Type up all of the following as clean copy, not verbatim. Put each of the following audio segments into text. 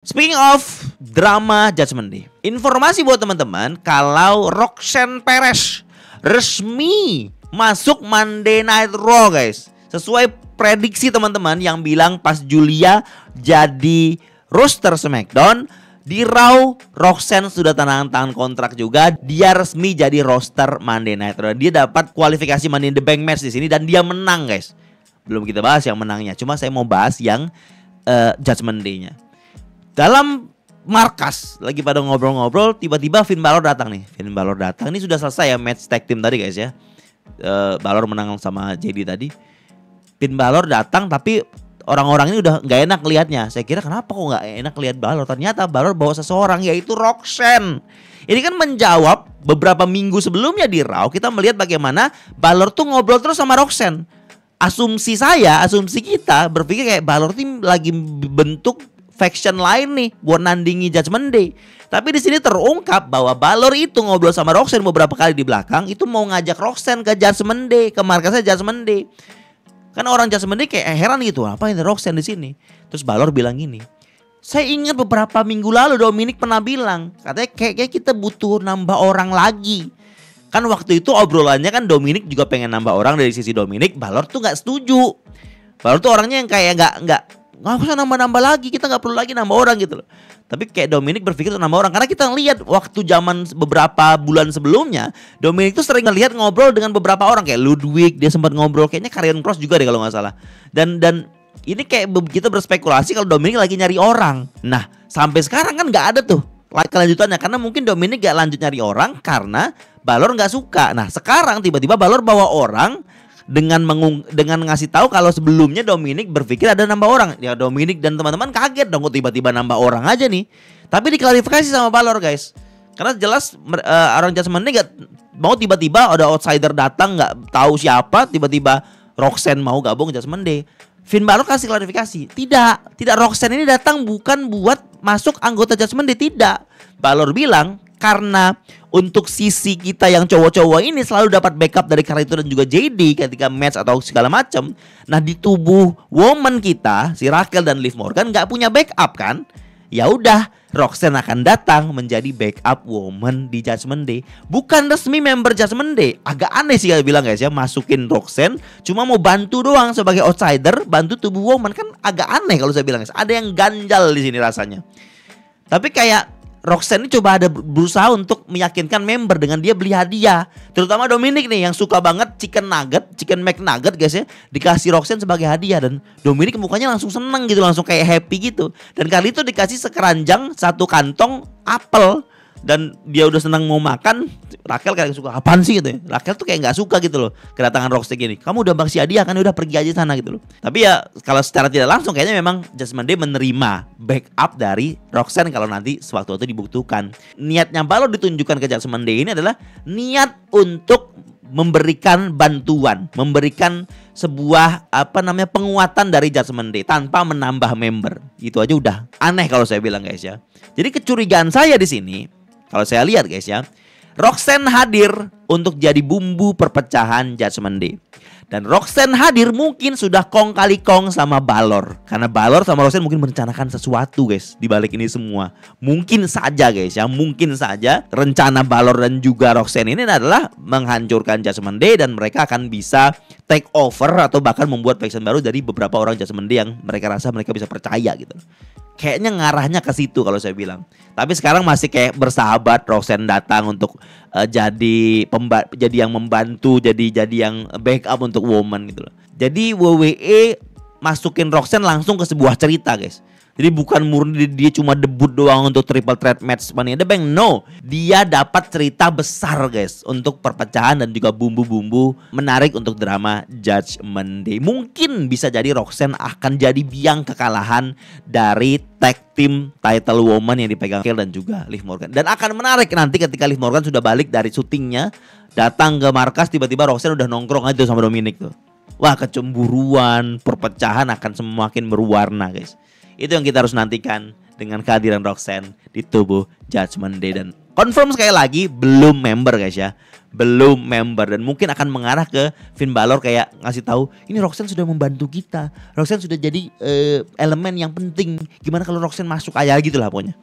Speaking of drama Judgment Day, informasi buat teman-teman kalau Roxanne Perez resmi masuk Monday Night Raw guys. Sesuai prediksi teman-teman yang bilang pas Julia jadi roster SmackDown, di Raw Roxanne sudah tanda tangan kontrak juga. Dia resmi jadi roster Monday Night Raw. Dia dapat kualifikasi Money in the Bank match di sini dan dia menang guys. Belum kita bahas yang menangnya, cuma saya mau bahas yang Judgment Day-nya. Dalam markas lagi pada ngobrol-ngobrol, tiba-tiba Finn Balor datang nih. Finn Balor datang. Ini sudah selesai ya match tag team tadi guys ya. Balor menang sama JD tadi. Finn Balor datang tapi orang-orang ini udah nggak enak lihatnya. Saya kira kenapa kok nggak enak lihat Balor? Ternyata Balor bawa seseorang yaitu Roxanne. Ini kan menjawab beberapa minggu sebelumnya di Raw kita melihat bagaimana Balor tuh ngobrol terus sama Roxanne. Asumsi kita berpikir kayak Balor tuh lagi bentuk faction lain nih buat nandingi Judgment Day. Tapi di sini terungkap bahwa Balor itu ngobrol sama Roxanne beberapa kali di belakang, itu mau ngajak Roxanne ke Judgment Day, ke markasnya Judgment Day. Kan orang Judgment Day kayak heran gitu, apa ini Roxanne di sini? Terus Balor bilang gini, saya ingat beberapa minggu lalu Dominic pernah bilang, katanya kayak kita butuh nambah orang lagi. Kan waktu itu obrolannya kan Dominic juga pengen nambah orang dari sisi Dominic, Balor tuh nggak setuju. Balor tuh orangnya yang kayak nggak usah nambah-nambah lagi, kita nggak perlu lagi nambah orang gitu loh. Tapi kayak Dominic berpikir untuk nambah orang, karena kita lihat waktu zaman beberapa bulan sebelumnya Dominic tuh sering ngelihat ngobrol dengan beberapa orang kayak Ludwig, dia sempat ngobrol kayaknya Karrion Kross juga deh kalau nggak salah. Dan ini kayak kita berspekulasi kalau Dominic lagi nyari orang. Nah sampai sekarang kan nggak ada tuh kelanjutannya, karena mungkin Dominic gak lanjut nyari orang karena Balor nggak suka. Nah sekarang tiba-tiba Balor bawa orang dengan ngasih tahu kalau sebelumnya Dominic berpikir ada nambah orang. Ya Dominic dan teman-teman kaget dong kok tiba-tiba nambah orang aja nih. Tapi diklarifikasi sama Balor guys. Karena jelas orang Judgment Day gak mau tiba-tiba ada outsider datang nggak tahu siapa, tiba-tiba Roxanne mau gabung Judgment Day. Finn Balor kasih klarifikasi, tidak Roxanne ini datang bukan buat masuk anggota Judgment Day, tidak. Balor bilang karena untuk sisi kita yang cowok-cowok ini selalu dapat backup dari Carlito dan juga JD ketika match atau segala macam. Nah di tubuh woman kita si Raquel dan Liv Morgan nggak punya backup kan? Ya udah Roxanne akan datang menjadi backup woman di Judgment Day. Bukan resmi member Judgment Day. Agak aneh sih kalau bilang guys ya, masukin Roxanne cuma mau bantu doang sebagai outsider, bantu tubuh woman, kan agak aneh kalau saya bilang guys. Ada yang ganjal di sini rasanya. Tapi kayak Roxanne ini coba ada berusaha untuk meyakinkan member dengan dia beli hadiah. Terutama Dominic nih yang suka banget chicken McNugget guys ya. Dikasih Roxanne sebagai hadiah dan Dominic mukanya langsung seneng gitu, langsung kayak happy gitu. Dan kali itu dikasih sekeranjang satu kantong apel. Dan dia udah senang mau makan. Raquel kayak suka apaan sih gitu ya. Raquel tuh kayak gak suka gitu loh kedatangan Roxanne gini. Kamu udah kasih hadiah kan, udah pergi aja sana gitu loh. Tapi ya kalau secara tidak langsung kayaknya memang Judgment Day menerima backup dari Roxanne kalau nanti sewaktu-waktu dibutuhkan. Niatnya Balor ditunjukkan ke Judgment Day ini adalah niat untuk memberikan bantuan, memberikan sebuah penguatan dari Judgment Day tanpa menambah member. Itu aja udah aneh kalau saya bilang guys ya. Jadi kecurigaan saya di sini, kalau saya lihat guys ya, Roxanne hadir untuk jadi bumbu perpecahan Judgment Day. Dan Roxanne hadir mungkin sudah kong kali kong sama Balor. Karena Balor sama Roxanne mungkin merencanakan sesuatu guys di balik ini semua. Mungkin saja guys ya, mungkin saja rencana Balor dan juga Roxanne ini adalah menghancurkan Judgment Day. Dan mereka akan bisa take over atau bahkan membuat faction baru dari beberapa orang Judgment Day yang mereka rasa mereka bisa percaya gitu. Kayaknya ngarahnya ke situ kalau saya bilang. Tapi sekarang masih kayak bersahabat. Roxanne datang untuk jadi yang membantu, jadi yang backup untuk woman gitu loh. Jadi WWE masukin Roxanne langsung ke sebuah cerita guys. Jadi bukan murni dia cuma debut doang untuk triple threat match Money in the Bank. No, dia dapat cerita besar guys untuk perpecahan dan juga bumbu-bumbu menarik untuk drama Judgment Day. Mungkin bisa jadi Roxanne akan jadi biang kekalahan dari tag team title woman yang dipegang Raquel dan juga Liv Morgan. Dan akan menarik nanti ketika Liv Morgan sudah balik dari syutingnya, datang ke markas, tiba-tiba Roxanne udah nongkrong aja sama Dominic tuh. Wah, kecemburuan, perpecahan akan semakin berwarna guys. Itu yang kita harus nantikan dengan kehadiran Roxanne di tubuh Judgment Day. Dan Confirm sekali lagi belum member guys ya. Belum member dan mungkin akan mengarah ke Finn Balor kayak ngasih tahu ini Roxanne sudah membantu kita. Roxanne sudah jadi elemen yang penting. Gimana kalau Roxanne masuk aja gitu lah pokoknya.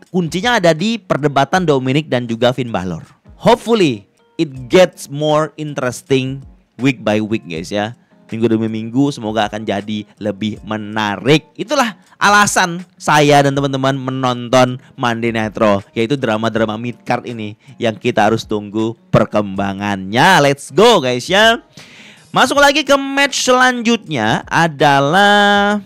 Kuncinya ada di perdebatan Dominic dan juga Finn Balor. Hopefully it gets more interesting week by week guys ya. Minggu demi minggu semoga akan jadi lebih menarik. Itulah alasan saya dan teman-teman menonton Monday Night Raw, yaitu drama-drama mid-card ini yang kita harus tunggu perkembangannya. Let's go guys ya. Masuk lagi ke match selanjutnya adalah